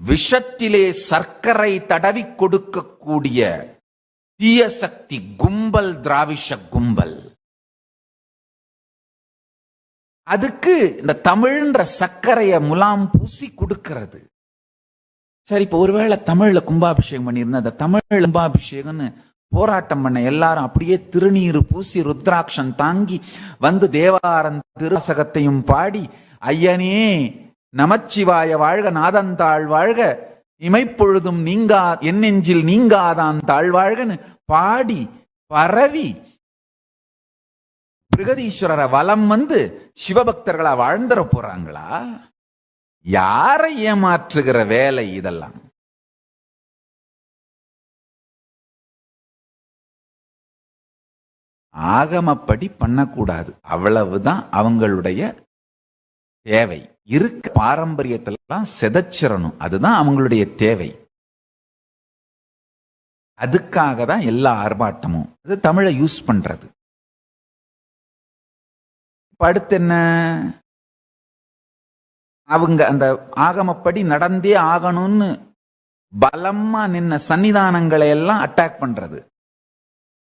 விஷத்திலே சர்க்கரை தடவி கொடுக்கக்கூடிய தீய சக்தி கும்பல் திராவிஷ கும்பல். அதுக்கு இந்த தமிழ்ன்ற சர்க்கரைய முலாம் பூசி கொடுக்கிறது. சரி, இப்ப ஒருவேளை தமிழ்ல கும்பாபிஷேகம் பண்ணியிருந்தா அந்த தமிழ் கும்பாபிஷேகம்னு போராட்டம் பண்ண எல்லாரும் அப்படியே திருநீரு பூசி ருத்ராட்சம் தாங்கி வந்து தேவாரம் திருவாசகத்தையும் பாடி ஐயனே நமச்சிவாய வாழ்க நாதந்தாள் வாழ்க இமைப்பொழுதும் நீங்கா என் நெஞ்சில் நீங்காதான் தாழ்வாழ்கன்னு பாடி பரவி பிரகதீஸ்வரரை வலம் வந்து சிவபக்தர்களா வாழ்ந்துட போறாங்களா? யாரை ஏமாற்றுகிற வேலை இதெல்லாம்? ஆகமப்படி பண்ணக்கூடாது, அவ்வளவுதான் அவங்களுடைய தேவை. இருக்க பாரம்பரியத்திலாம் செதச்சிடணும், அதுதான் அவங்களுடைய தேவை. அதுக்காக தான் எல்லா ஆர்ப்பாட்டமும். அது தமிழை யூஸ் பண்றது. அடுத்து என்ன? அவங்க அந்த ஆகமப்படி நடந்தே ஆகணும்னு பலமா நின்ன சன்னிதானங்களை எல்லாம் அட்டாக் பண்றது.